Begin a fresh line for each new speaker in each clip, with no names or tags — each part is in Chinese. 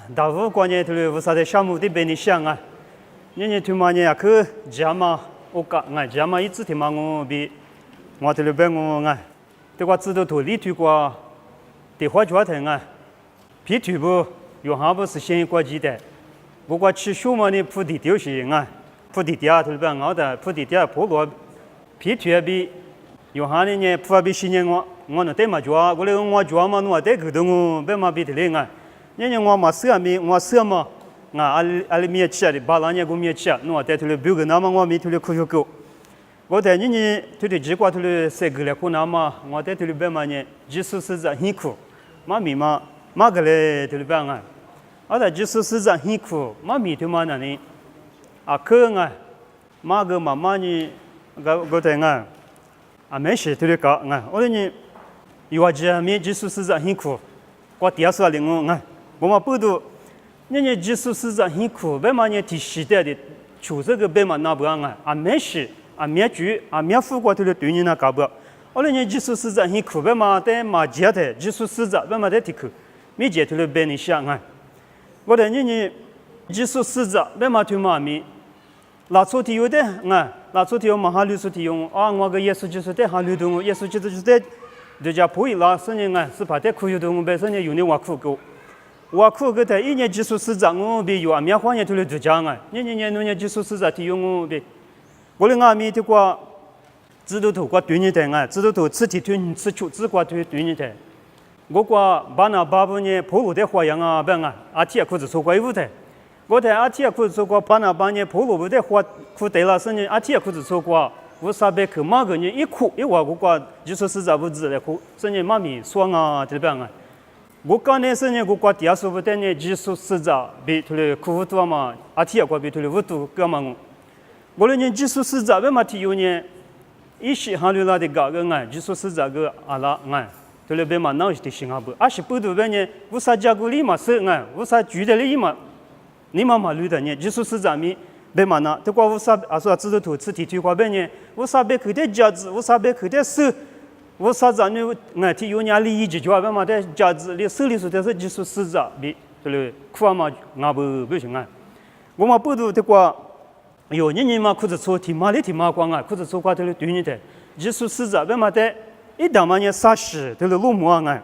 大部关键就是无啥的项目的被你想啊，你他妈呢去家嘛，我讲啊，家嘛一直他妈我比我这里边我啊，这个知道土里头个的花脚藤啊，皮土不有哈不是先过几代，不过吃什么呢？铺地丢是啊，铺地底下头里边熬的，铺地底下铺罗皮土比有哈呢铺比新年我那对嘛脚，我来我脚嘛我对个东我别嘛比的嘞啊。你我嘛色咪，我色嘛，阿里米吃的，巴拉尼个米吃，侬带头来表个那么我米头来科学狗，我带你头来几挂头来塞个来可那么，我带头来别嘛呢，技术是在辛苦，嘛米嘛个来头来别啊，在技术是在辛苦，嘛米头嘛那呢，可啊，嘛个妈妈呢，我带没事头来搞啊，我呢，有些米技术是在辛苦，我第二说的我我们不都，你技术是在辛苦，别嘛你提时代的，出这个别嘛那不啊，没事，没住，没富过头的对你那搞不，后来你技术是在辛苦，别嘛在嘛接的，技术是在别嘛在提口，没接头的别你想啊，我的你技术是在别嘛推嘛咪，拉出题有的拉出题有嘛哈律出题用我个耶稣就是在哈律动，耶稣就是在，人家不会拉生人是怕在苦有动，别生人有你挖苦够。我苦个在一年技术市场我比有面花年头来做讲啊，年农业技术市场提用我比，我的阿米的话，指头头挂对你的指头头吃提推吃出只挂对你的，我挂把那8年破路的花样别阿提裤子做怪物的，我在阿提裤子做过把那8年破路的花裤对了生年阿提裤子做过，我300克马个人一哭一话我挂技术市场不止来哭，生年妈咪爽这边我刚才是呢，我挂第二说不得呢，技术市场比头来客户多嘛，阿提挂比头来5多个嘛我了呢技术市场别嘛提有呢，一些行业拉的搞个技术市场个阿拉头来别嘛闹是的新加坡，是不多别呢，无啥价格里嘛是无啥具体里嘛，你嘛虑的呢，技术市场咪别嘛那，这个无啥说知道投资提挂别呢，无啥别口袋价值，无啥别口袋收。我啥子呢？提有年利益解决别嘛的价值，你手里说的是技术市场比对了，苦嘛不行我嘛不都这个有你嘛裤子错提嘛的提嘛光裤子错挂对了对你的技术市场别嘛的，一旦嘛呢啥事对了落寞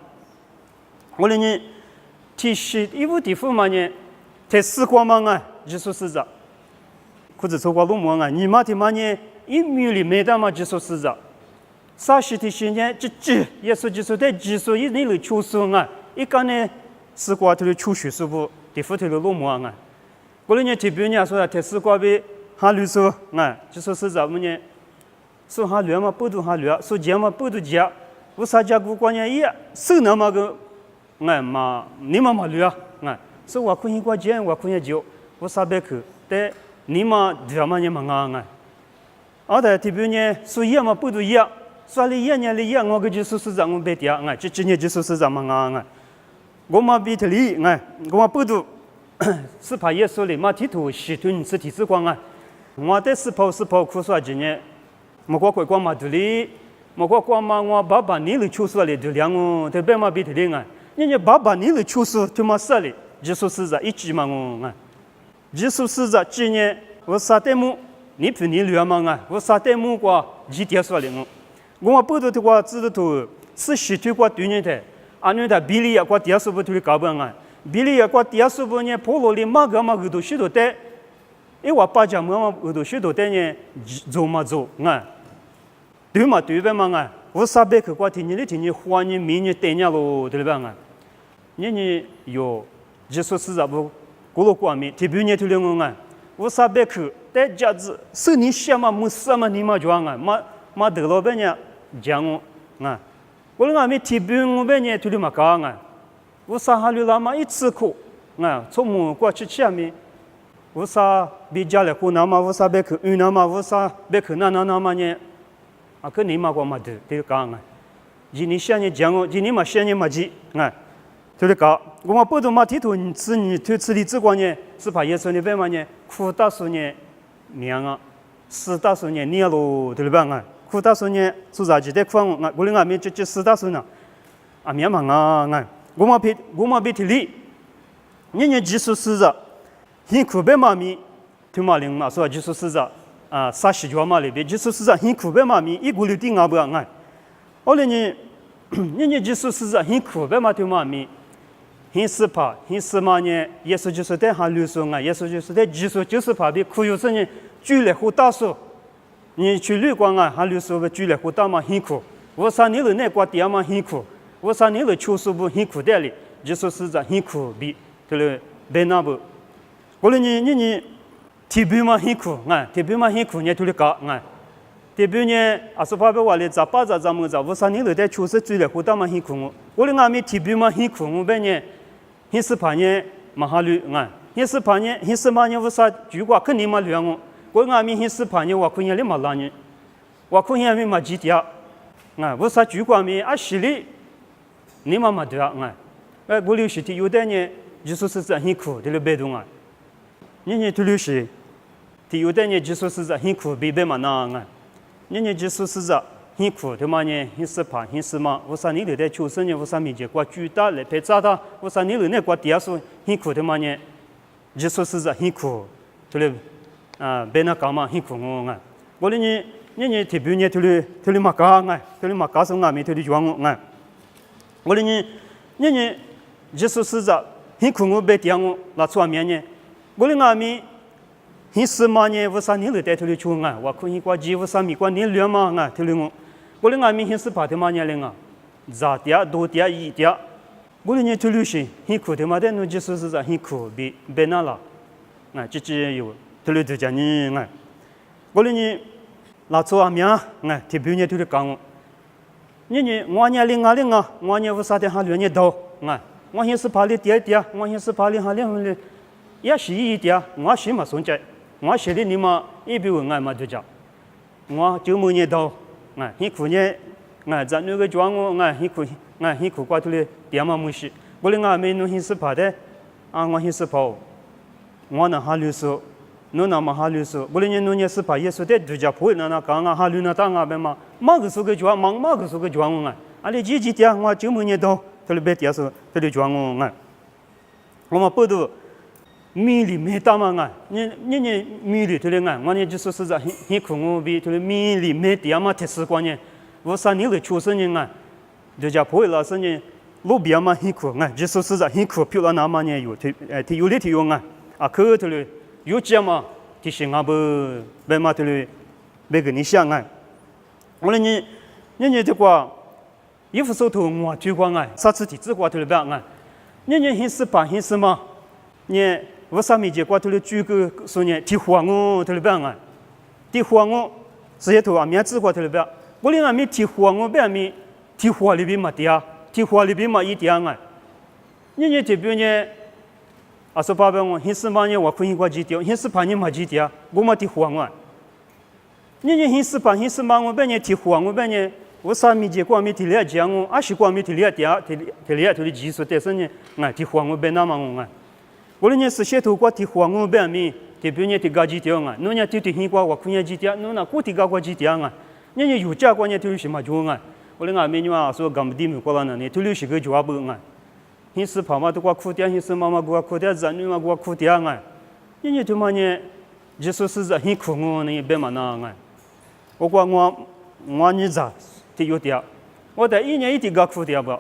我了呢提是衣服地方嘛呢，才4光嘛技术市场，裤子错挂落寞你嘛提嘛呢1米里没得嘛技术市场。啥事体现在也是技术的技术一年来出手一个呢是挂头的出学术部地方头的落寞过了呢这边呢说他是挂被哈律说就说是咱们呢说哈律嘛不读哈律说讲嘛不读讲我啥家国关键也是那么个嘛你嘛律说我可以过讲我可以教我啥别去但你嘛这么呢嘛在这边呢说也嘛不读也说了1年了1我个技术市场我别掉这今年技术市场嘛我嘛比特里我嘛不读是怕也说了嘛提头系统是提示光我在是跑苦说今年我光光嘛这里我光嘛我爸你了出说了这两我特别嘛比特里你爸你了出说就嘛说了技术市场一直嘛技术市场今年我啥代目你陪你聊嘛我啥代目过几点说了我不读的话，知道头是系统过对你的，按照比例也过第二数不头的搞不比例也过第二数不呢，破落里嘛个都许多的，我把家嘛都许多的呢，做嘛做对嘛对呗嘛我300克过天你花你明年3年咯，对吧你有技术市场不过了过面，特别呢头了我300克的价值是你想嘛没事嘛你嘛就嘛得了别呢。讲我那没提别我别呢，头里嘛讲我啥哈里拉嘛一次苦从我过去下面，我啥比家里苦那么我啥别去那么我啥别去那么呢跟你嘛过嘛对讲今年想你讲我今年嘛想你嘛记头里讲我嘛不懂嘛提头你吃里之光呢是怕耶稣那边嘛呢苦大数呢娘4大数呢年咯对吧苦大数呢出啥子的苦我那没就4大数呢面嘛我嘛比提里你你技术是着，很苦白妈咪，对嘛灵嘛，说技术是着啊，啥西装嘛里边，技术是着很苦白妈咪，一股流顶啊不啊，后来你你技术是着很苦白嘛对嘛咪。很死怕，很死嘛呢？耶稣就是在喊流说啊，耶稣就是在技术就是怕比苦有时呢，举来好大数，你去旅馆啊，喊流说个举来好大嘛很苦，我啥你了那挂地嘛很苦，我啥你了求书不很苦的哩，技术是在很苦比，对了，别那不，过来你体表嘛很苦啊，体表嘛很苦，你对了搞啊，体表呢，阿说怕别话哩，咋巴咋么咋，我啥你了在求书举来好大嘛很苦，我哩俺们体表嘛很苦，我别呢。很是怕呢，马哈绿啊，很是怕呢，很是嘛呢，为啥举挂肯定嘛绿我，我俺们很是怕呢，我可以哩嘛拉呢，我可以俺们嘛几条，啊，为啥举挂咪啊洗哩，你嘛对啊，我留时的有的呢，就是是很苦，这个被动啊，你都留时，的有的呢就是是很苦，被嘛那啊，你就是是很苦，对嘛呢？很是怕，很是嘛。我啥你留在求生呢？我啥没见过巨大来拍炸他？我啥你留那挂第二说很苦，对嘛呢？就是是很苦，对了啊，别那干嘛很苦我啊！我哩你特别呢，对了嘛干啊，对了嘛干什么没对了装我啊！我哩你就是是很苦我别点我那做面呢？我哩俺们。很是嘛呢？为啥你来带头的穷啊？我可以挂机，为啥没挂你两嘛啊？头的我哩俺们很是怕的嘛呢嘞啊，咋点多点一点，我哩呢头流行很苦的嘛，但侬就是是很苦，别那了，啊，这有头流就讲你啊，我哩呢那做阿面啊，特别呢头的讲我，你我呢领啊，我呢为啥的还乱呢刀啊？我很是怕的点，我很是怕的还两的，也是一点，我是嘛送在。我写的你嘛，一比我嘛就讲，我就没念到，很苦呢，咱那个装我，很苦挂头的点嘛没事，我哩没弄很是怕的，我很是怕，我那哈律师，侬那嘛哈律师，我哩侬也是怕，也是在度假破那讲哈律那当边嘛，马个时候个装，马个时候个装我阿里几点我就没念到，头里别点说，头里装我嘛不都。米里没大嘛啊，你米里头的我呢就是是很苦我比头的米里没点嘛特殊观念，我啥年的出生人就叫破了是呢，路边嘛很苦就是是很苦，漂亮那嘛呢有有的有可头的有这嘛，提醒不别嘛头的别跟你想我呢你这个衣服手头我推广啥子体质挂头的别你很是怕很是嘛，你。我上面就挂头的举个说呢，提花我头里边提花我，这些头面子挂头里边，我哩面提花我边面，提花里边嘛点，提花里边嘛一点你这边呢，说爸爸我，很是嘛呢，我可以挂几条，很是怕你嘛几条，我嘛提花我，你很是怕，很是嘛我边呢提花我边呢，我上面就挂面提了讲我，是挂面提了点，提了头的技术，但是呢，提花我边那嘛我我哩呢是写头挂提花我边面，特别呢提高几条侬呢提很挂我可以几条，侬那过提高过几条你有价关呢头是嘛做我哩俺们嘛说干不地没过了呢，头是个做不很是怕嘛都挂苦点，很是妈妈挂苦点，子女嘛挂苦点你头嘛呢，就是是很苦我呢别嘛那我挂我你咋提有点，我在一年一提高苦点不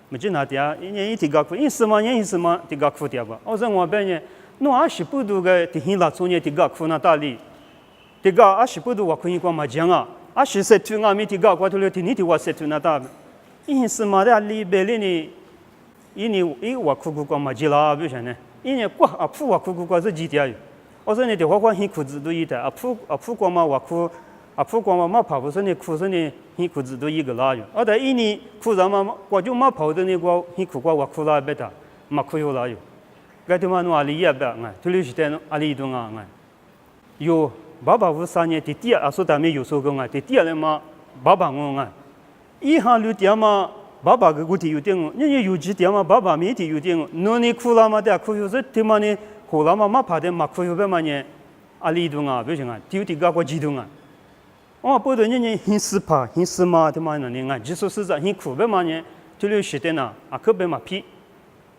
没见那点，一年一提高苦，一什么提高苦点吧？我说我边呢，侬20不度个提很拉中年提高苦那大理，提高20不度我可以光嘛讲20岁我没提高过头了，提你提我岁那大，一什么的里边呢？一年一我苦光嘛几啦，不是呢？一年过铺我苦光是几点？我说你的话光很苦子都一的，铺光嘛我苦。铺光嘛跑不是你苦是你很苦子都一个拉哟，但一年苦什么我就嘛跑的那个很苦我苦拉别的，嘛苦有拉哟，该他妈弄阿里也别头里是在阿里东有爸爸无3年的第二说他们有说过的第二嘛爸爸我一下六点嘛爸爸个提有点你有几点嘛爸爸没提有点侬你苦拉嘛的苦有是他妈呢苦拉嘛跑的嘛苦有别嘛呢阿里东不行丢的个几东不对，你很死怕，很死嘛，他妈的呢，技术是很苦，别嘛呢，头里写的呢，可别嘛批，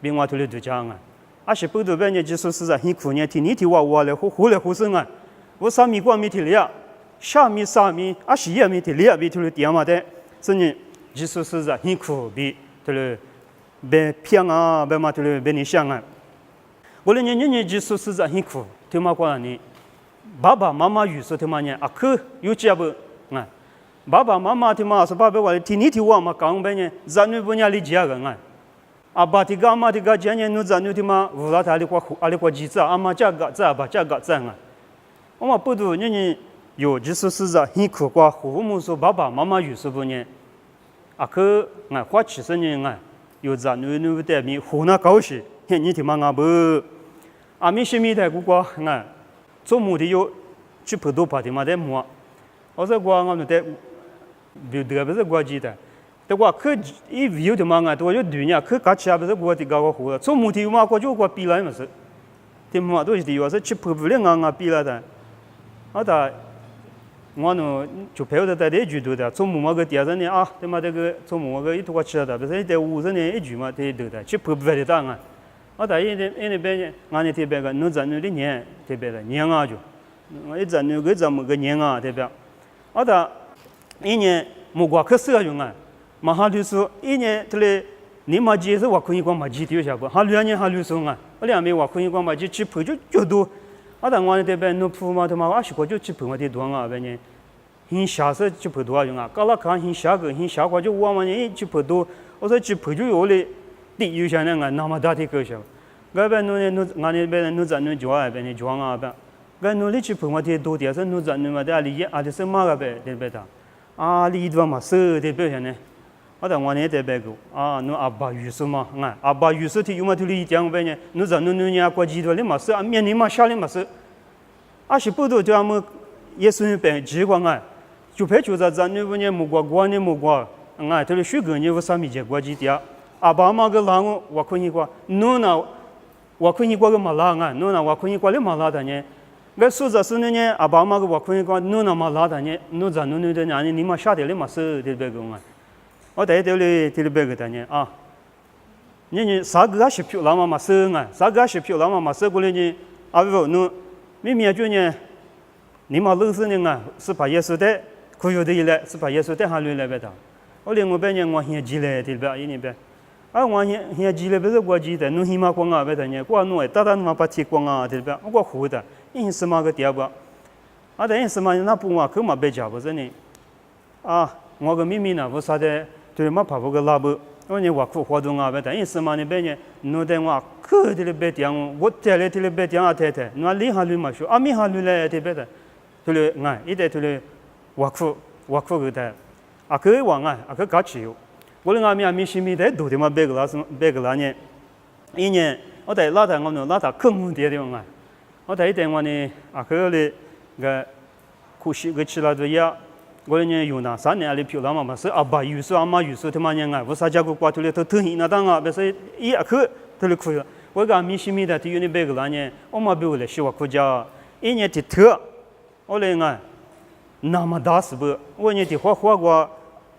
别我头里都讲阿是不多半年就说是在很苦年，天天哇来呼来呼声啊，我上面光面提了，下面阿是也面提了，比头了点嘛的，所以就说是在很苦比头了别偏啊，别嘛头了别你想啊，我了年就说是在很苦，听嘛过呢，爸爸妈妈有时听嘛呢，啊可有这不啊，爸爸妈妈听嘛是爸爸话天天哇嘛讲半年，咱女不伢理解个啊。阿提个妈提个，今年咱女的嘛，无拉他阿里过几次，阿妈这个这吧这个这样啊。我们不多年有就是是在很苦瓜，父母说爸爸妈妈有时不呢，啊可俺花70年俺有咱女的咪湖南高些，你听嘛俺不，阿咪什么的古瓜俺做木的有去普多帕的嘛的木，我说瓜俺们的，别的不是瓜鸡的。แต่ว่าคืออีวิวที่มางานตัวยุดดุเนี่ยคือกาชาเป็นสักวัวที่กาวหัวสมมุติว่าก็จะกว่าปีละมั้งสิที่มาตัวที่ว่าสิชิบเพื่อเรื่องงานปีละแต่แต่งานจุดเผาแต่เด็กจุดแต่สมมุติว่าก็เดียวเนี่ยที่มาเด็กสมมุติว่าก็อีตัวชิดแต่เป็นสิเด็กวัวเนี่ยอีจุดมาที่เด็กแต่ชิบเพื่อเรื่องงานแต่อีเป็นงานที่เป็นกันนู้นจันนู้นเนี่ยที่เป็นเนี่ยงานจุอีจันนู้นก็จันก็เนี่ยงานที่เป็นแต่อีเนี่ยมุกว่าคือเสืออยู่งานมาหาลูสุอีเนี่ยทะเลนี่มาจีสว่าคุยกันมาจีที่อยู่ใช่ปะหาลูเนี่ยหาลูสุงอ่ะอะไรอ่ะไม่ว่าคุยกันมาจีชิบเพื่อดูแต่งานที่เป็นนู้นพูดมาทำไมว่าชิบก็จะชิบเพื่อมาที่ดวงอ่ะเป็นเนี่ยหินชาสึชิบเพื่อดูอยู่อ่ะก็ละกันหินชาก็จะว่ามันเนี่ยชิบเพื่อดูว่าชิบเพื่อจะอยู่เลยที่อยู่ใช่ไหมงานน้ำมันได้ที่เกิดใช่ปะก็เป็นนู้นงานที่เป็นนู้นจันนู้นจัวเป็นเนี่ยจัวงอ่ะเป็นก็นู้นที่ชิบเพื่อมาที่ดูเดียวซึ่งนู้นจันนู้นมาได้อะไรซึ่งมากกับเป็นเป็นต่างลีดว่ามาซื้อที่เป็นใช่ไหมแต่วันนี้แต่แบบกูนู้นอาบายุสุมาไงอาบายุสุที่อยู่มาทุลีจังไปเนี่ยนู้นจะนู้นเนี่ยกว่าจีตัวเลยมาซื้อเมียนี่มาชาเลยมาซื้อสิปุ๊บตัวมันเยสุนี่เป็นจีกว่าไงจุดเผยจุดจะนู้นเนี่ยมุกว่าเนี่ยมุกว่าไงทุลีชุกเนี่ยว่าสามีเจ้ากว่าจีเดียอาบามาก็ลางว่าคนนี้กว่านู้นว่าคนนี้กว่าก็มาลาไงนู้นว่าคนนี้กว่าเลยมาลาแต่เนี่ยก็สุดจะสุดเนี่ยอาบามาก็ว่าคนนี้กว่านู้นมาลาแต่เนี่ยนู้นจะนู้นเนี่ยนี่มาชาเลยมาซื้อที่แบบกูไงแต่เดี๋ยวเลยที่เบกแต่เนี่ยนี่สักก็สิบผิวลามาซื้อไงสักก็สิบผิวลามาซื้อกูเลยนี่วิวนู้ไม่มีจุดเนี่ยนี่มาลึกซึ้งเนี่ยสปายสุดเด็คุยดีเลยสปายสุดเด็หาลุยเลยเบ็ดเอาเรื่องว่าเป็นยังว่าเฮียจีเลยที่เบกนี่เบ็ดว่าเฮียจีเลยเป็นกว่าจีแต่นู้หิมากว่าเบ็ดเนี่ยกว่านู้ตัดมาปฏิกว่าที่เบกกว่าหูแต่อินสมาก็เดียวว่าแต่อินสมาเนี่ยน่าปุ่งว่าคือมาเบ็ดจ้าว่านี่我个秘密呢，我啥的。对嘛，怕不个拉不，我呢话苦活动啊，但因什么呢？别呢，侬在我可的别讲，我在嘞的别讲啊，太太，侬厉害了嘛说，没害了嘞，对别的，对嘞，俺一代对嘞，话苦个的，可以话俺，可搞起哟。我嘞俺咪心里在多的嘛，别个啦呢，一年我在拉他我侬拉他可目的的俺，我在一代我呢，可嘞个苦西个吃了都呀。我呢有那3年里漂亮嘛是阿爸有时阿妈有时他妈呢我啥家个挂头里头头hin那当啊，别说一可头里可以，我讲米西米的，有你别个啦呢，我嘛别个来希望国家，一年的特，我来啊，那么大是不？我呢的花个，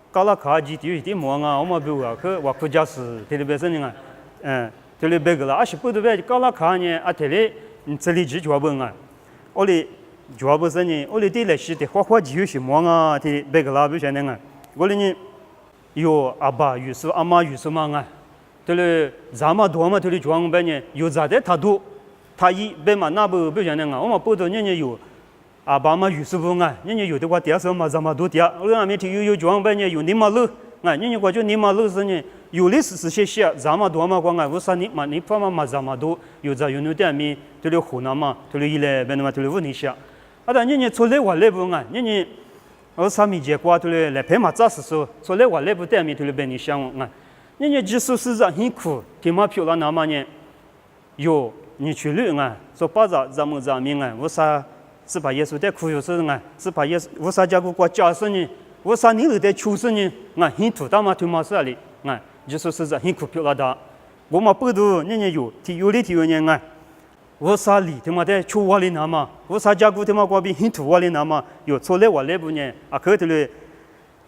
搞了卡几的有的忙啊，我嘛别个去我国家是头里别说呢头里别个啦，是不得别搞了卡呢，头里这里只做不啊，我哩。主不是呢，我哩对来是的花几有些忙啊，的别个拉不下呢，我哩呢有阿爸有时阿妈有时忙啊，对嘞，咱们多嘛对嘞装扮呢，有咋的他多，他一别嘛那不下呢，我们不多人有阿爸妈有时不啊，人有的话第二时嘛咱们多点，我俺们提有装扮呢有你嘛路，人过就你嘛路是呢。有历史些些，咱们多嘛光我说你怕嘛咱们多，有在有那点咪，对嘞湖南嘛，对嘞伊嘞，别嘛对嘞乌尼些。但人出来我来不啊，人我上面结果对嘞来陪嘛扎实说，出来我来不点咪对嘞别你想啊，人技术是很苦，天嘛漂亮那么呢，有你去旅啊，说把咱们咱们啊，我啥是把耶稣在苦有时啊，是把耶稣我啥家国家是呢，我啥你都在出生呢，很土大嘛对嘛是里技术是很苦漂亮的，我嘛不多人有有的人啊。我啥里他妈的出我里那嘛，我啥家国他妈过比很土我里那嘛，有出来我来不呢？可头嘞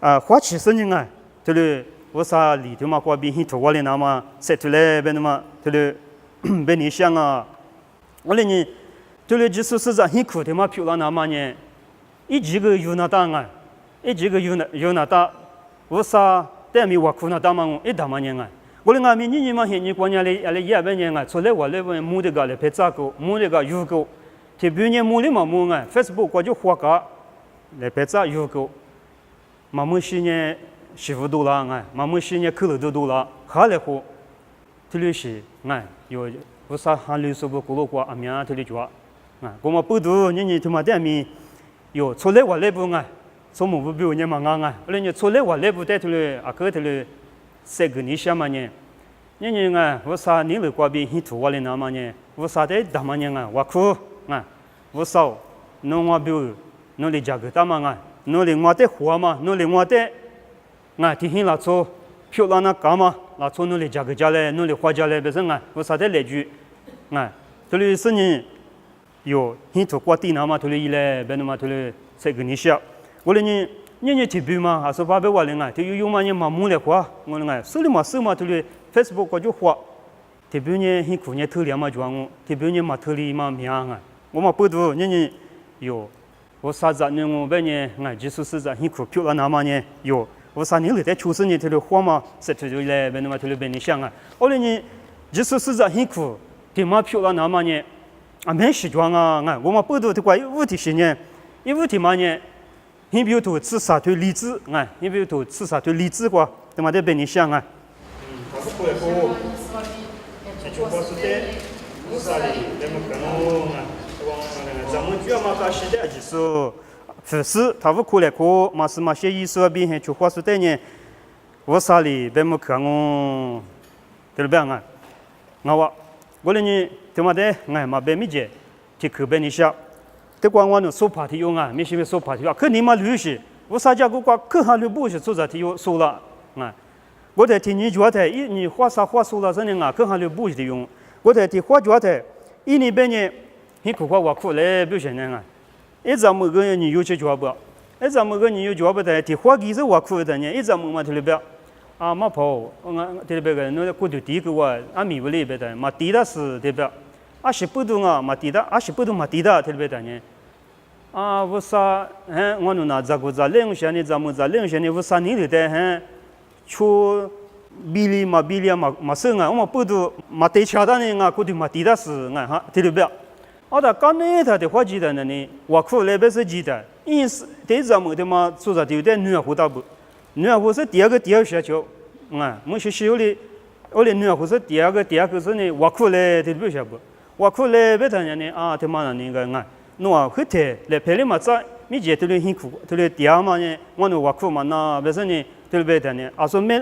花70年啊，头嘞我啥里他妈过比很土我里那嘛，晒出来别那么头嘞被你想啊，我嘞你，对了，就是实在很苦的嘛，漂亮那么呢，一几个有那当啊，一几个有那当，我啥但没我苦那当嘛，一大嘛呢啊。我嘞俺们你嘛现你过年嘞，也也半年啊，出来我嘞问木的个嘞拍照个，木的个有个，这半年木的嘛木啊 ，Facebook 过就花个，来拍照有个，嘛木些呢15$啊，嘛木些呢$好嘞货，这里是啊，有我啥还留说不过路过阿面这里做，啊，我们不读你他妈的咪，有出来我嘞不啊，什么不比我你嘛啊，后来你出来我嘞不带这里啊个这里。这个你想嘛呢？你啊，我啥你来过边很土我嘞那么呢？我啥的大么呢啊？我苦啊，我少，侬我比如侬来家个大嘛啊，侬来我的活嘛，侬来我的啊，提醒拉错，漂亮那干嘛？拉错侬来家个家嘞，侬来花家嘞，别是啊，我啥的来句啊，这里是呢，有很土过地那么，这里来，别那么这里这个你想，我嘞呢？你提笔嘛，还是发表我嘞啊？就有嘛人嘛木来花，我嘞啊，手里嘛手嘛头里 Facebook 过就花，提笔呢很苦呢头里嘛装我，提笔呢嘛头里嘛名啊，我嘛不读你有，我啥子呢？我半年啊，就是实在很苦，漂亮那么呢有，我啥年里在出生呢头里花嘛，这头就来别那么头里别你想啊，我嘞呢就是实在很苦，对嘛漂亮那么呢，啊蛮习惯啊，我嘛不读的话有问题是呢，有问题嘛呢？你比如说吃啥对荔枝啊？你比如说吃啥对荔枝瓜，他妈的被你想啊！我不会说，这就不是的，不是的，那么可能啊，咱们主要嘛搞现在就是不是，他不过来过，嘛是嘛些意思边还就话说的呢，我啥哩，别么可能，对不对啊？我嘞呢，他妈的，嘛别没接，就可别你想。这光我能说话题用啊，没什么说话题啊。可你嘛律师，我啥家个光可还律不是做啥题用说了啊？我在听你觉得你话啥话说了真的啊？可还律不是的用。我在听话觉得一年半年，你苦话我苦来不行啊？一直么个你有些觉不？一直么个你有觉不的？听话其实我苦的呢，一直么嘛特别啊嘛跑，我特别个那过去第一个我啊米不里边的嘛地的是特别。20不啊，嘛地的，20不嘛地的，特别的呢。啊，我啥？我弄那咋个咋两千呢？咱们咋两千呢？我啥年里的出比例嘛生啊，我们不都嘛对恰当的啊，估计嘛地的是啊哈，特别。啊，他刚那他的话记得呢，我苦来不是记得，因是对咱们的嘛，做啥的有点暖和大不？暖和是第二学校啊，我学校里，我的暖和是第二个是呢，我苦来特别学不？我苦来别谈呢啊，他妈那个啊，侬啊后头来拍里嘛在，没觉得很苦，头来第二嘛呢，我那我苦嘛那别是呢，头别谈呢，啊说没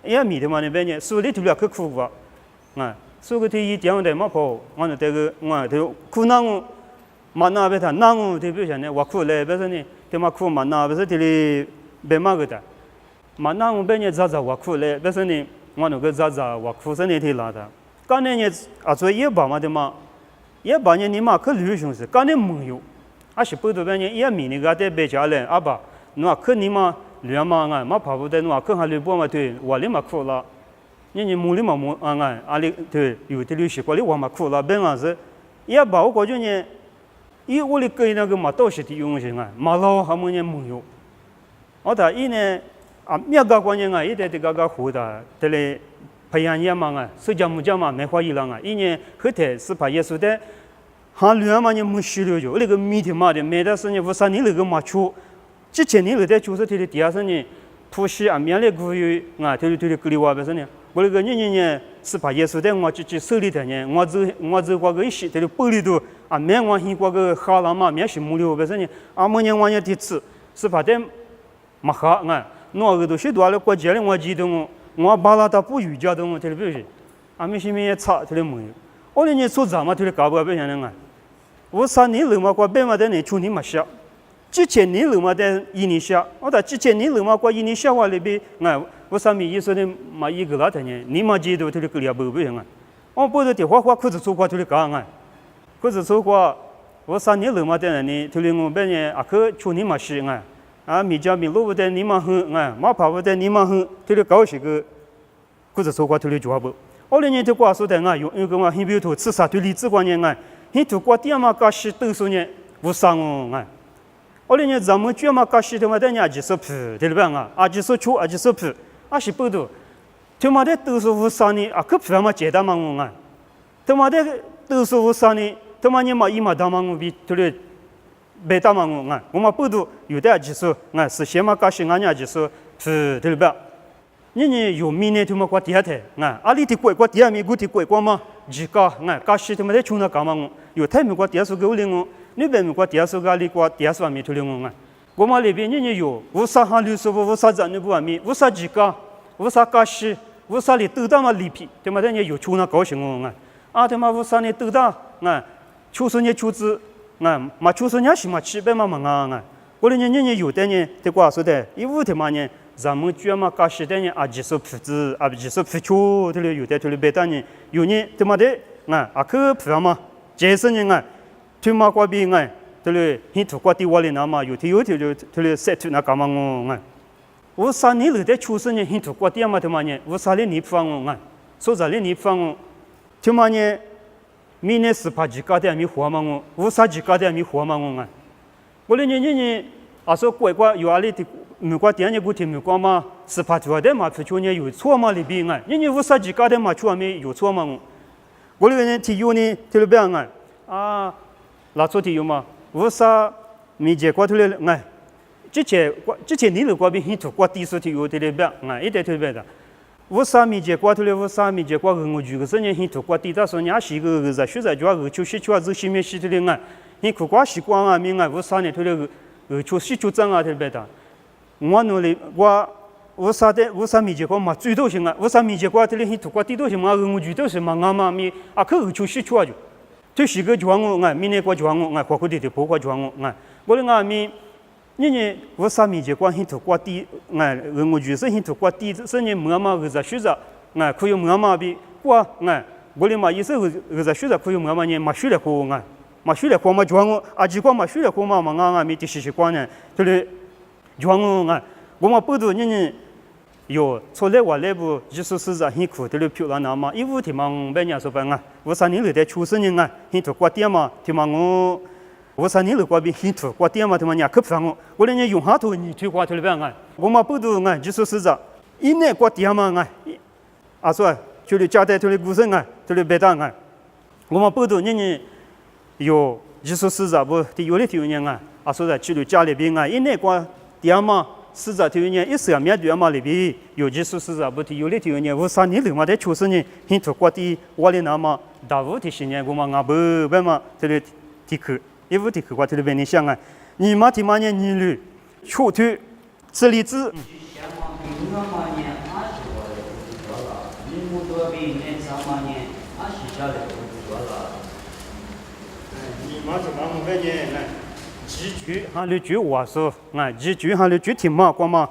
也没的嘛那边呢，手里头来可苦吧，啊，手个头一点的嘛跑，我那这个我头苦那我嘛那别谈，那我特别想呢，我苦来别是呢，他妈苦嘛那别是这里别嘛个的，嘛那我边呢咋我苦来别是呢，我那个咋我苦是那天拉的。刚才呢，啊，做也把嘛的嘛，也把呢你嘛可旅行是，刚才没有，啊是不多半年也米那个在北家嘞，啊吧，侬可你嘛旅嘛啊，嘛跑不得侬可还旅不嘛对，我里嘛苦了，你木里嘛木啊啊里对有的旅行过里我嘛苦了，本来是也把我感觉呢，一我里跟那个嘛都是的用心啊，嘛老还没呢没有，我他一呢啊面个关键啊，一点这个活的，这里。培养也嘛啊，社交木匠嘛没花一浪啊，一年后头是把耶稣的，还两嘛年没修了就，那个米的嘛的，没得是呢，我3年那个嘛出，之前你那在就是他的第二呢，土西啊面来古有啊，他的格里瓦不是呢，我那个年是把耶稣的我就手里头呢，我走过个一些，他的玻璃都啊面我先过个哈拉嘛，面是木料不是呢，啊么年我年第次是把的嘛哈啊，那个都是多了国家的我记得我把那他不瑜伽的我特别是，俺们下面也差特别没有。我那年做啥嘛特别搞不不像那个，我3年了嘛过别嘛的呢，去年嘛下，之前年了嘛的1年下，我到之前年了嘛过1年下话里边，我上面意思的嘛一个那的呢，你嘛记得特别个了不不像啊，我不是的花裤子做过特别高啊，裤子做过，我3年了嘛的呢，特别我别呢啊去去年嘛是啊。啊，米家米路不得你嘛很啊，马跑不得你嘛很，这里搞些个，或者说话这里就不， 20年的过说的啊，有个嘛，很比如说自杀对理智观念啊，很多过点嘛，搞些都说呢，无伤啊。20年咱们专门搞些他妈的呢，就是普，对吧啊？啊，就是粗，啊，就是普，啊是不多。他妈的都是无伤呢，啊，可普嘛简单嘛啊。他妈的都是无伤呢，他妈你嘛一嘛大嘛比对了，别大嘛啊。我们不多有的就是啊，是先嘛搞些俺家就是普，对吧？你有明年他妈过第二天啊，阿里的过第二名，过的过嘛，几个啊，搞些他妈的穷那干嘛我，有太没过第二首歌领我，那边没过第二首歌里过第二首还没出领我啊，我们那边你有，无啥哈六十无啥赚的不完米，无啥几个，无啥搞些，无啥里都当嘛里皮，他妈的你有穷那高兴我啊，啊他妈无啥呢都当啊，求是你求子啊，嘛求是你是嘛七百嘛啊，我的你有的呢，这个说的，一五他妈呢。咱们专门搞些的呢，啊，就是铺子，啊，就是铺球，这里有的这里别的呢，有呢，他妈的，啊，去铺嘛，健身呢啊，他妈过边啊，这里很多过地窝里那嘛，有的这里晒出那干嘛我啊，我啥年了的出生呢，很多过地嘛，他妈呢，我啥年你放我啊，说啥年你放我，他妈呢，明年18几个的没活嘛我啥几个的没活嘛我啊，我的你，啊说乖乖有阿里的。没过第二年过天没过嘛，18多的嘛，去年有错嘛里边啊，人家50几个的嘛，出面有错嘛我那个人体育呢，体育班啊，哪做体育嘛，50没结果头来哎，之前你那过边很多过低数体育体育班啊，一点体育班的，50没结果头来50没结果我举个是呢，很多过低的说你还是一个学者就要就走西面西头的你苦瓜西瓜啊，明50年头来就西就挣啊体育班的。我努力，我啥没结果嘛，最多行啊！我啥没结果，这里很多过最多行嘛，我最多是嘛，俺嘛咪啊，可就西就，这是个状我啊，明年过状我啊，过的不过状我啊，我的俺咪，我啥没结果，很多过低啊，我就是很多过低，是你妈妈儿子学着啊，可以妈妈比过啊，我的嘛意思儿子学着可以妈妈呢，嘛学了过啊，嘛学了过嘛状我，啊，结果嘛学了过嘛俺咪的习惯呢，这里。状啊，我们不多人有出来我来不，就是在很苦的了漂亮那嘛，一五天嘛，别人说吧50年了的出生人啊，很多过点嘛，他妈50年了过边很多过点嘛，他妈伢可不我连用下头你推过头了边我们不多就是在一年过点嘛说就是家带头的故事头的别当我们不多人有就是在不，有的有人说在去了家里边一年过。第二嘛，是在头年1面对嘛里边，有些是在不提，有的头年50年了嘛的出生呢，很多过的我的那么大五的新年我嘛不嘛，这里提课，一五提课我这里边你想你嘛提嘛年你了，出头，这里子。你嘛提嘛我这年几句哈里句话说几句哈里句听嘛光嘛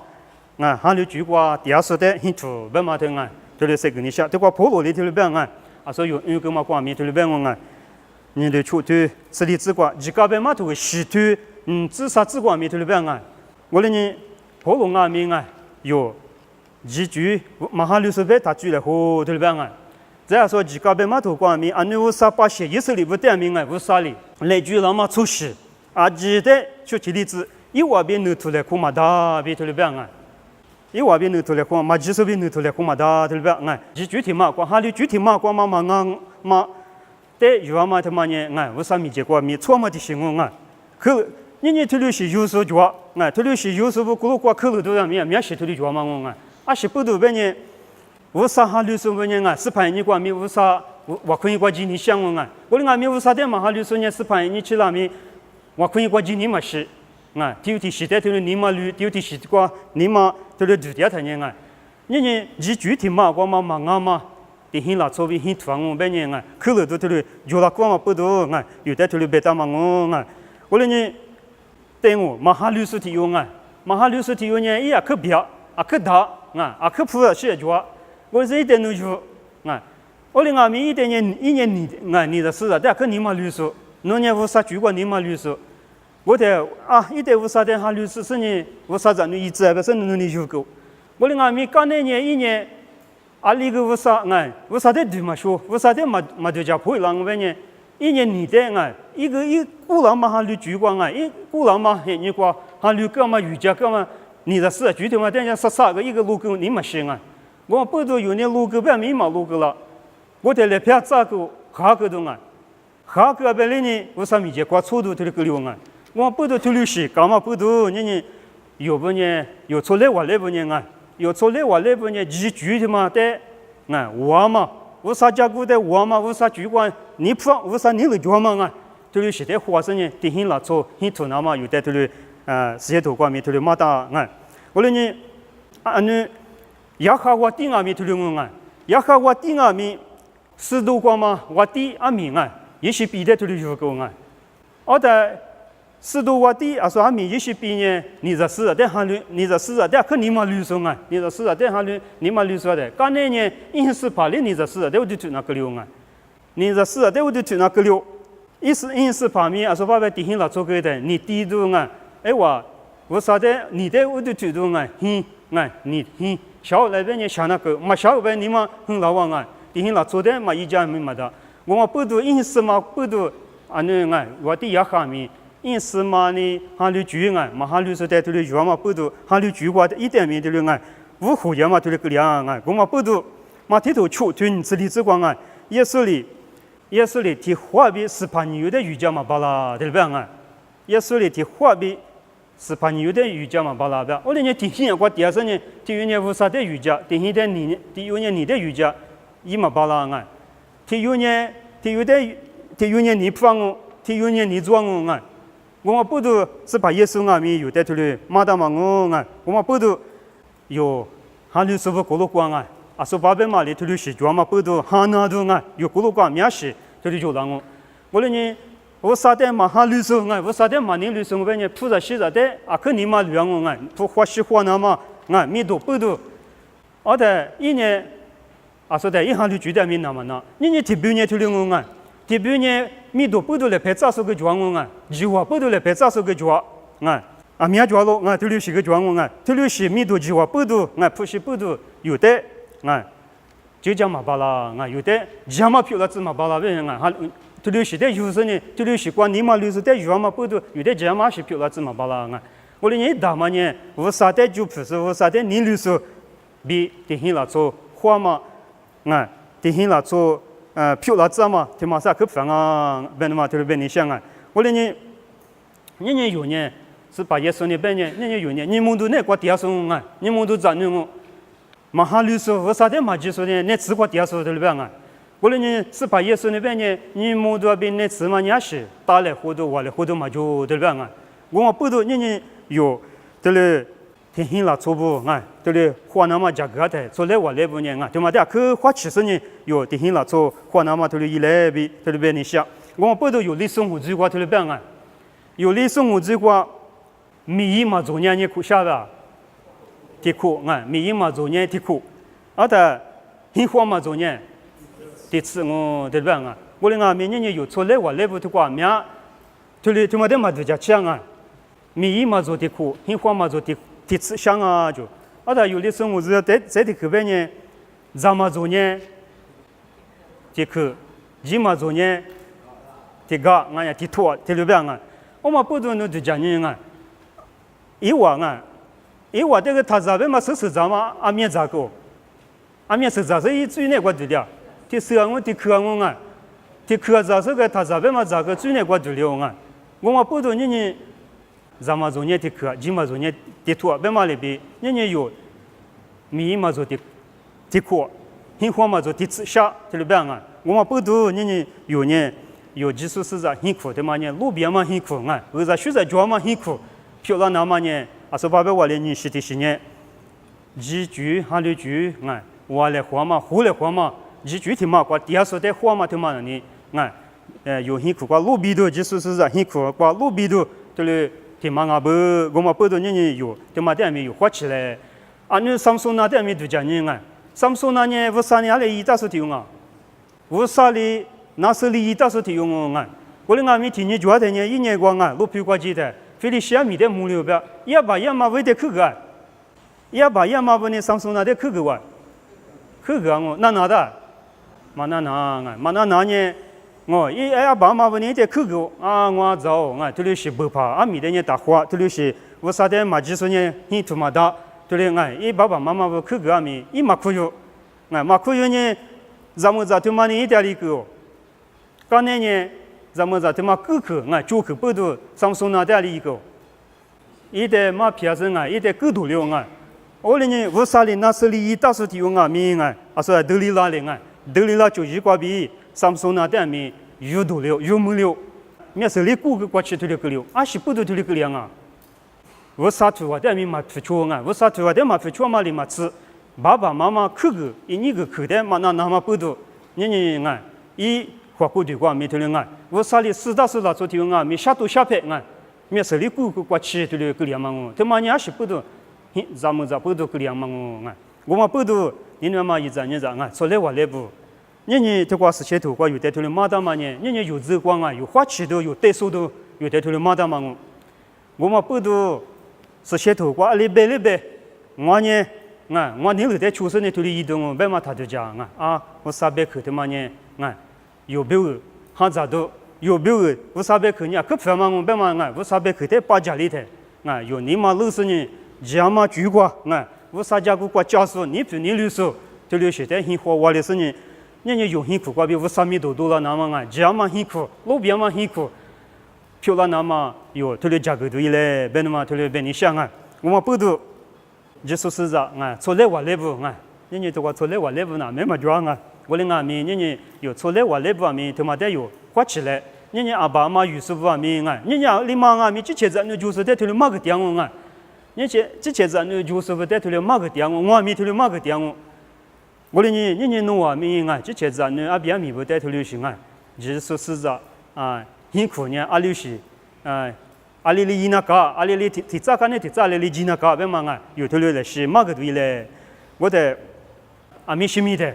哈里句话第二说的很多别嘛的这里是跟你讲这个普罗里头里边说有个嘛光面头里边你的出头这里只管几个别嘛头西头至少只管面头里边我的呢普罗面有几句嘛哈里说别他举了后头里边再说几个别嘛头光面你58写意思里不点名50里来句那么出息记得就举例子，一瓦边弄出来空嘛大边头里边一瓦边弄出来空嘛几十边弄出来空嘛大头里边具体嘛光哈里具体嘛光嘛对有嘛他妈呢为啥没结果没错嘛的形容可你头里是有时脚头里是有时不过过口头都让没写头里脚嘛是不都别呢为啥哈里说别呢是怕你光没为啥我可以过几年想我的没为啥的嘛哈里说呢是怕你去那边我可以过几年嘛是第时代头你嘛绿第时过你嘛头里读点他你具体嘛光嘛的很老粗边很突兀别呢口头都头里就那光嘛不多有的头里别打嘛我呢对我嘛哈律师提用嘛哈律师提用呢也可别可大可普是脚我这一点都就我的俺们一年你的事但可你嘛律师农年50举过你嘛律师我的一点50的哈律师是你50咱们一直不是你就够我的俺们刚那年一年阿里个为啥俺为啥的对嘛说？为啥的嘛对家会啷个呢？一年你的俺一古老嘛哈绿举光俺一古老嘛黑你光哈绿个嘛瑜伽个嘛你的事具体嘛等下啥个一个路个你嘛行啊？我不都有年路个别没嘛路个了，我得来偏咋个哈个东啊？哈个别来呢？为啥米节挂错度这个流啊？我不都推流西，干嘛不都你有不呢？有错来我来不呢啊？有错来我来不呢？几句的嘛的，我嘛，为啥家古的我嘛？为啥主管你不为啥你来做嘛啊？推流西的花生呢？底下拉错，很土那嘛有的推流世界土光米推流马达啊！我来呢，你亚哈我顶阿米推流啊！亚哈我顶阿米，湿度光嘛，我顶阿米啊，也是比的推流有个啊，而的。湿度我低，说阿米也是比呢，你这是的哈绿，你这是的可你嘛绿松啊，你这是的哈绿，你嘛绿松的，刚才呢，因是怕哩，你这是的我就去那个流啊，你这是的我就去那个流，因是怕米，说爸爸底下拉做个的，你低度啊，哎我啥的，你的我就去度啊，你小那边呢想那个，嘛小边你嘛很老王啊，底下拉做的嘛一家没嘛的，我嘛不读因是嘛不读啊那我的也哈米。因是嘛呢？哈绿剧啊，嘛哈绿是带头的药嘛，不都哈绿剧话的一点面的了啊，五虎也嘛头的个两啊，我嘛不都嘛提头出吞自力之光啊，也是里提花比是怕你有的瑜伽嘛巴拉对不对啊？也是里提花比是怕你有的瑜伽嘛巴拉的，我连提醒我第二十年提有年无啥的瑜伽，提醒的提有年你的瑜伽，伊嘛巴拉啊，提有年你不放我，提有年你装我啊。我不都是把耶稣阿弥有带头的马达嘛我啊，我不都有哈律师傅过路光啊，说爸爸妈里头的是专嘛不都哈那都啊，有过路光面是头的就让我了呢，我啥的嘛哈律师啊，我啥的嘛你律师我把你铺在西啥的可你嘛乱我啊，不花西花那嘛米都不都，的一年说的一哈律举的米那么那，你提别年头的我啊。第二年，米都不都来拍杂手个状况啊，计划不都来拍杂手个状啊，面状咯头里是个状况头里是米都计划不都不是不都有的就讲嘛巴拉有的讲嘛票了子嘛巴拉问哈头里是的有时呢，头里是管你嘛律师的有嘛不都有的讲嘛是票了子嘛巴拉我哩你大嘛呢，我啥的就不是我啥的你律师比定下了做花嘛定下了做。票了子嘛，他妈啥可烦啊？别嘛，就是别你想啊！我哩你有呢，是把耶稣呢别呢，你有呢，你们都那挂第二松啊，你们都咋弄哦？嘛哈律师为啥的嘛就说呢？那只挂第二松对不对啊？我哩呢是把耶稣那边呢，你们都别那只嘛也是打来活动，我来活动嘛就对不对啊？我不都你有对了。天黑了，初步对嘞，花那么价格的，做来我来不呢对嘛的，可花70年有天黑了，做花那么对嘞一来比对嘞别你想，我不都有理生活这块对嘞别有理生活这块，米嘛做年苦下吧，的苦米嘛做年的苦，的黑花嘛做年的吃我对吧我哩明年有做来我来不的话，明对嘞对嘛的嘛都加强米嘛做的苦，黑花嘛做的。第次想就，有的生活是在这个边呢，咱们做呢，这个，你们做呢，这个呀，这托，这里边我们不断的就讲呢一晚这个他这边嘛是咱们阿面咋个，阿面是咋是一最那个对的，这是我的客这客咋是个他这边嘛咋个最那个对了我们不断呢。咱们做呢的课，你们做呢的托，别嘛里边，你有米嘛做的课，黑花嘛做的吃下，这里边我们不都你有技术是在辛苦的嘛呢，路边嘛辛苦或者学在家嘛辛苦，漂亮那么呢，说爸爸我来你是的是呢，几句哈绿句我来花嘛，胡来花嘛，几句的嘛，我第二说的花嘛的嘛呢，有辛苦，我路边头技术是在辛苦，我路边头这里。天嘛不，我们不多年有，天嘛店面有花起来，你samsung那店面都讲呢，samsung那呢，无啥呢，阿来一大手提用无啥哩，那是哩一大手提用我哩俺们天年做的呢，一年光路皮挂机的，非得小米的木料表，也把也嘛为的去个，也把也嘛不呢samsung那的去个可个我那的，嘛那呢，我一哎爸妈不呢的可个啊，我走啊，这里是不怕啊，米的呢大花，这里是我啥的嘛技术呢，你他妈的，这里哎一爸爸妈妈不可个啊米，一嘛可有，哎嘛可有呢，咱们在他妈呢一点里个，刚才呢，咱们在他妈哥哥哎，就去不都，咱们说那点里一个。一代马皮生啊，一代狗头了啊！我呢，我啥哩那是哩大数体用啊，民啊，啊说德里拉哩啊，德里拉就一挂比，三松那点民有头了，有木了，面是哩古个过去头了个了，啊是不头头了个了啊！我啥图啊？点民嘛不错啊，我啥图啊？点嘛不错嘛哩嘛吃，爸爸妈妈去个，一年个去的嘛那嘛不头，你啊，一花过的话没头了啊，我啥哩四大做体用啊，没下多下拍啊。面是里古个过去头了个两毛我，他妈你还是不多，咱们不多个两毛我啊，我们不多，你嘛一张啊，出来我来不，你这个是些头瓜有带头了马达嘛呢，你有日光啊，有花期头，有带手头，有带头了马达嘛我们不多是些头瓜里背，我呢啊，我那个在出生的头里移动，别嘛他就讲啊，我三百克他妈呢啊，有没有还咋都？有没有？我啥别去呢？可不嘛，我别嘛我啥别去在把家里头啊，有你嘛老是呢，家嘛住过啊，我啥家过家属，你比你律师，这里现在很火，我的是呢，人有很苦，过比我啥米多了那么啊，家嘛很苦，路边嘛很苦，漂亮那么有这里价格多一嘞，别那么这里别你想啊，我们不都，就是是啥啊，出来我来不啊，人这个出来我来不呢，没么装啊。我的阿弥，人有出来我来不阿弥，他妈的有花起来，人阿爸妈有师傅阿弥啊，人你妈阿弥，这些子你就是在头里马个点我啊，人这些子你就是不在头里马个点我阿弥头里马个点我，我的人弄阿弥啊，这些子你阿比阿弥不在头里行啊，就是说是啥啊，辛苦呢阿里是啊，阿里里那个，阿里里提早干的提早阿里里那个，别嘛啊，有头里来是马个对嘞，我的阿弥什么的。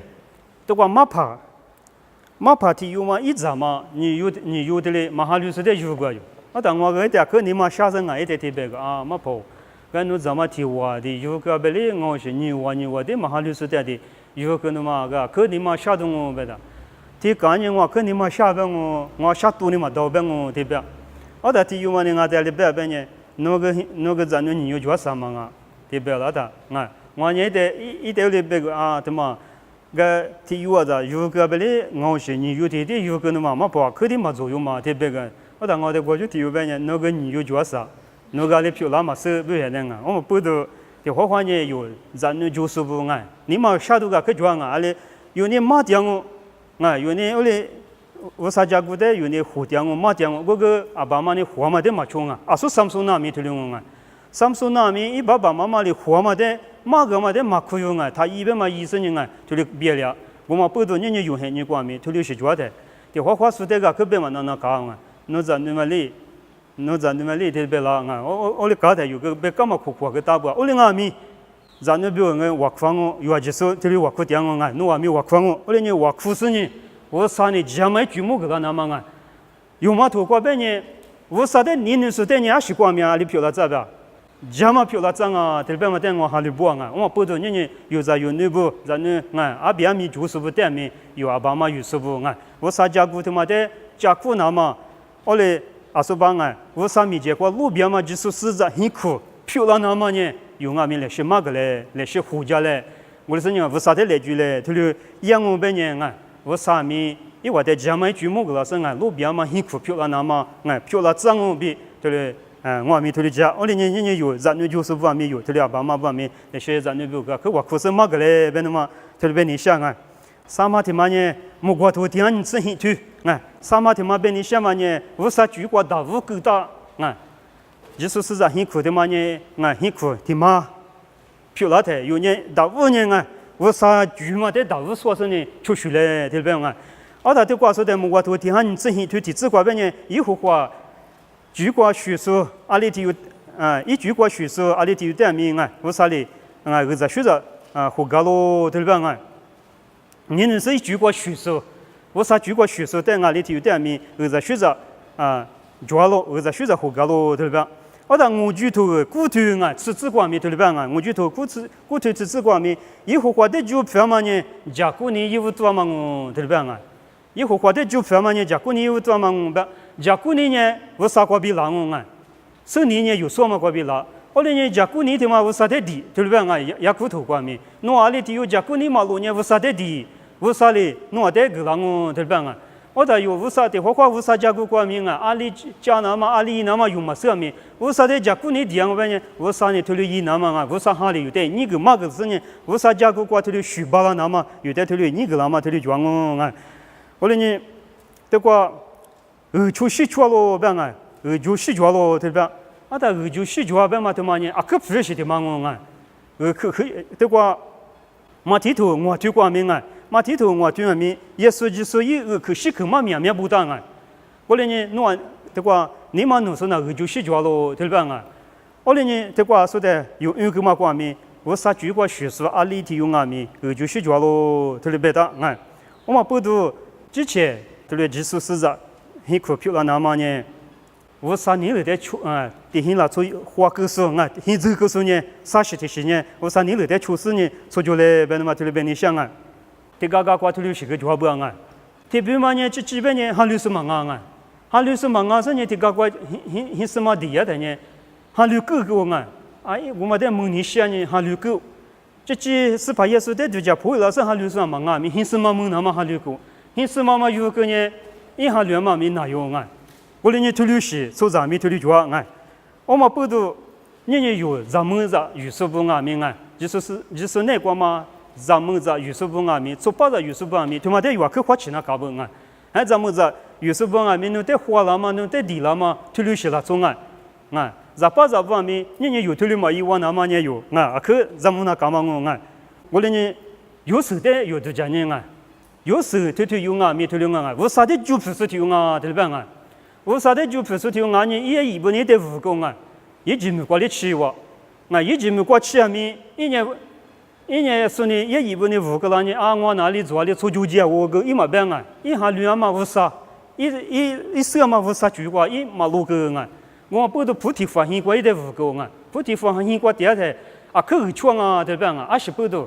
这个马爬体有嘛一直嘛，你有的嘞，马哈律师的有个有，啊，但我个点可你嘛下生啊，一点特别个啊，马跑，跟侬怎么体我的有个别嘞，我是你我的马哈律师的有个侬嘛个，可你嘛下动我别的，提干净我可你嘛下边我下多你嘛倒边我特别，啊，但体有嘛你俺在里边呢，那个咱你有做什么啊？特别了的，啊，我呢一点里边个啊，他妈。个体有啊子，有个别嘞，我是你有的有个那嘛跑，肯定嘛作用嘛，特别个。我当我的过去体育班呢，那个你有做啥？那个里漂亮嘛是不晓得啊。我们不都的花花呢有，咱那就是不啊。你嘛下头个可装啊，阿里有你马点我，啊有你我哩我啥家古代有你胡点我马点我，我个阿爸妈呢胡嘛的嘛穷啊，啊说三叔那米头了我啊，三叔那米一爸爸妈妈哩胡嘛的。马个嘛的马可用啊，他一边嘛医生人啊，就哩别了。我们不多人用很你光明，就哩是做的。的花说这个可别嘛那讲啊，侬在你们里的别啦啊，我哩搞的有个别干嘛苦个大不？我哩阿弥，咱那边我挖矿哦，有几手这里挖苦点我啊，侬阿弥挖矿哦，我哩你挖苦死你，我啥呢？家买举目个那么啊，有嘛头过别呢？我啥的你说的你还是光明啊？你漂了这边。家嘛漂亮脏啊，特别嘛带我哈里不啊，我不懂人有啥有那不，咱呢啊，阿边米就是不带米，有阿爸妈有师傅啊，我啥家姑他妈的家姑那嘛，我嘞阿叔帮啊，我啥米结果路边嘛就是实在很苦，漂亮那么呢，有阿米来些嘛个嘞，来些胡家嘞，我说呢我啥的来句嘞，他就养我半年啊，我啥米，因为在家嘛举目个了是啊，路边嘛很苦，漂亮那么啊，漂亮脏我比，对不对？我咪头里家，我哩人有，咱那就是不咪有，头里阿爸妈不咪，那些咱那不个，可我可是嘛个嘞，别那么，头里边你想啊，啥嘛他妈呢，木瓜头天你吃很多，啊，啥嘛他妈边你想嘛呢，为啥举过大五够大，啊，就是实在很苦的嘛呢，啊，很苦的嘛，漂亮的，有人大五年啊，为啥举嘛的大五说是呢，出去嘞，头里边啊，阿他的瓜说的木瓜头天你吃很多，的只瓜边呢，一会话。举国学术，阿里体有一举国学术，阿里体有点名啊，为啥哩？儿子学着胡搞咯，对吧？你那是一举国学术，为啥举国学术在阿里体有点名？儿子学着抓咯，儿子学着胡搞咯，对吧？我当我举头骨头啊，吃子光面头里边啊，我举头骨头吃子光面，以后花的就票嘛呢，加过年衣服多嘛我头里边啊，以后花的就票嘛呢，加过年衣服多嘛我边，加过年呢我啥瓜比拉我啊，生年呢有什么瓜比拉？后来呢，加过年的嘛，我啥的地，头里边啊，也骨头瓜面，侬阿里地有加过年马路呢，我啥的地，我啥哩，侬阿得个啦我头里边啊。我da有无啥的，或无啥加古光明啊，阿里加那么阿里那么用嘛色面，无啥的加古你地方呢，无啥呢头里一那么啊，无啥哈里有的，你个嘛个是呢，无啥加古瓜头里虚巴了那么，有的头里你个那么头里装我啊，后来呢，这个出西出了边啊，就西出了这边，啊da就西出边嘛头嘛呢，啊可不是的嘛我啊，可这个嘛地头我推光明啊。马蹄头我对面也说就说一可惜可嘛面不当啊，后来呢弄这个你嘛弄说那就洗脚了对吧啊？后来呢这个说的有个嘛光面，我啥举个学术阿里提用啊面就洗脚了对不对啊？我们不读之前对了技术是啥？很可漂亮那么呢？我啥年来的出啊？对现在做花歌手啊，现在歌手呢啥时期呢？我啥年来的出事呢？做就来别那么对了别你想啊？这个瓜头里是个抓不啊？这比嘛呢，这基本呢，还60万啊，还60万啊，是呢，这个瓜很什么地啊的呢？还6个啊，哎，我们在蒙尼西亚呢，还6个，这是把耶稣的度假破了是还60万啊，很什么蒙那么还6个，很什么有个呢，一还2万没哪有啊？我哩呢头里是做咱们头里抓啊，我们不都年有咱们这有时不啊命啊，就是那个嘛。咱们这有时不安民，做不着有时不安民，他妈的有去花钱那搞不安，还咱们这有时不安民，侬得花了嘛，侬得地了嘛，头里是那种啊，咱不安民，人有头里嘛1万那么也有啊，可咱们那干嘛我啊，我哩呢有时的有的家人啊，有时头有安民头里啊，我啥的就不是头啊，对吧啊？我啥的就不是头啊，你也一不年得5个啊，一直没过来吃哇，一直没过吃啊米，一年说呢，也一部呢5个人呢啊，我哪里做的做酒店，我个一毛边啊，一下2嘛无啥，一3嘛无啥住过，一嘛6个啊，我不都菩提发现过一点5个啊，菩提发现过第2台啊，可创啊对吧啊，是不都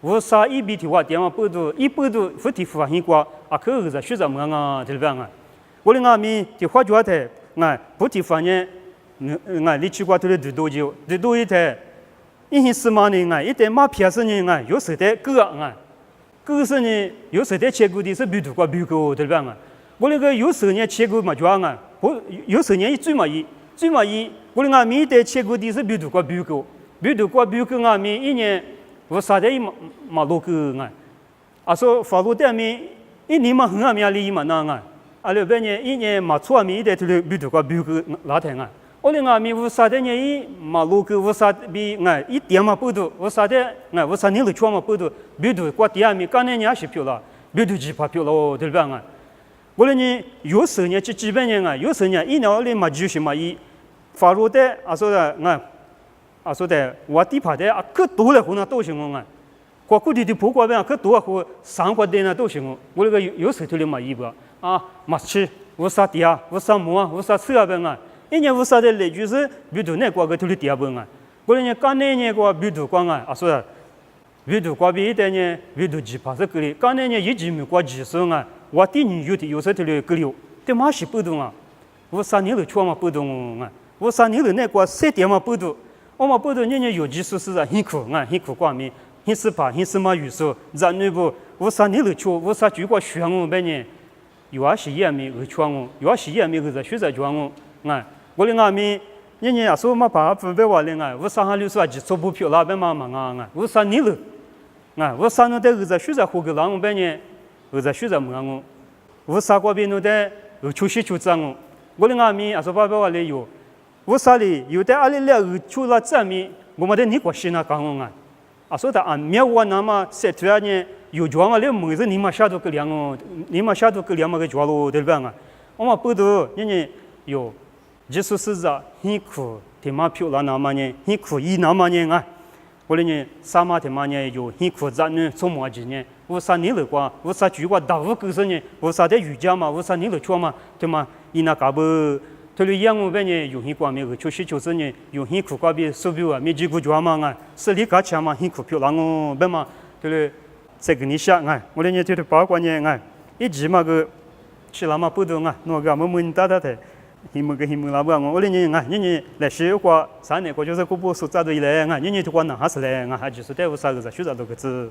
无啥一笔的话，点嘛不都一不都菩提发现过啊，可是学什么啊对吧啊，我的阿弥的话就台啊，菩提发现你去过头的多久？多一台。140万人啊，一代马皮是人啊，有时代狗啊，狗是呢，有时代切狗的是比多个对吧啊？我那个有时呢切狗嘛就啊，我有时呢最嘛一，我那个每代切狗的是比多个啊面一年我啥的嘛6个啊，啊说法律代面一年嘛很啊面里嘛那啊，啊了别呢一年嘛错面一代头比多个哪台啊？我哩阿弥无啥的呢？伊马路个无啥比一点嘛不多，无啥的无啥年头穿嘛不多，比多过第2名，刚才也是票了，比多几票了，对吧啊？我哩呢有时呢就基本呢有时呢一年里嘛就是嘛伊法律的说的说的我地盘的可多了，可能都行啊。过去的不过边可多和3块的呢都行，我那个有时头里嘛伊个嘛吃无啥地啊，无啥木啊，无啥车边啊。一年无啥的来就是比如那个头里第2本啊，过来呢刚那年个比如光啊，说的比如光比一代呢，比如8%个里，刚那年一直没过技术啊，我第2有时头里个里，这嘛是不动啊，我3年头穿嘛不动啊，我3年头那个3点嘛不动，我嘛不动年有技术是很苦光明，很失败，很什么有时候，咱那不我3年头穿，我啥就过学我半年，有是也没有穿我，有是也没有在学在穿我我哩阿弥，人家说嘛把分别话哩我啥还60几做不票那边嘛我啥年头我啥弄的在学在活个让我半年，在学在我，我啥个边弄的出息出账我哩阿弥说把话哩有，我啥哩有的阿里了出了证明，我们的你过去那讲我说的没我那么设出来呢，有装啊，每日你嘛下头个两你嘛下头个两个装咯对吧我们不都人家有。就是是在很苦，他妈漂亮那么呢，很苦一那么呢我哩呢，啥嘛他妈呢有很苦咱呢做么子呢？我啥年了过，我啥住过大屋狗是呢？我啥的瑜伽嘛？我啥年了穿嘛？对嘛？伊那搞不头里养我别人用心光面个，就是呢用心苦瓜比手表啊，面几股抓嘛啊，实力加强嘛，辛苦漂亮哦，别嘛头里这个你想啊，我呢头里八卦呢啊，一直嘛个吃了嘛不动啊，那个么哒哒的。himu la bang ole ni nga ni la shi kwa sa ne ko jose ko bo su za de le nga ni to kwa na ha se le nga ha ji su de wu sa ge za shu za do ge zi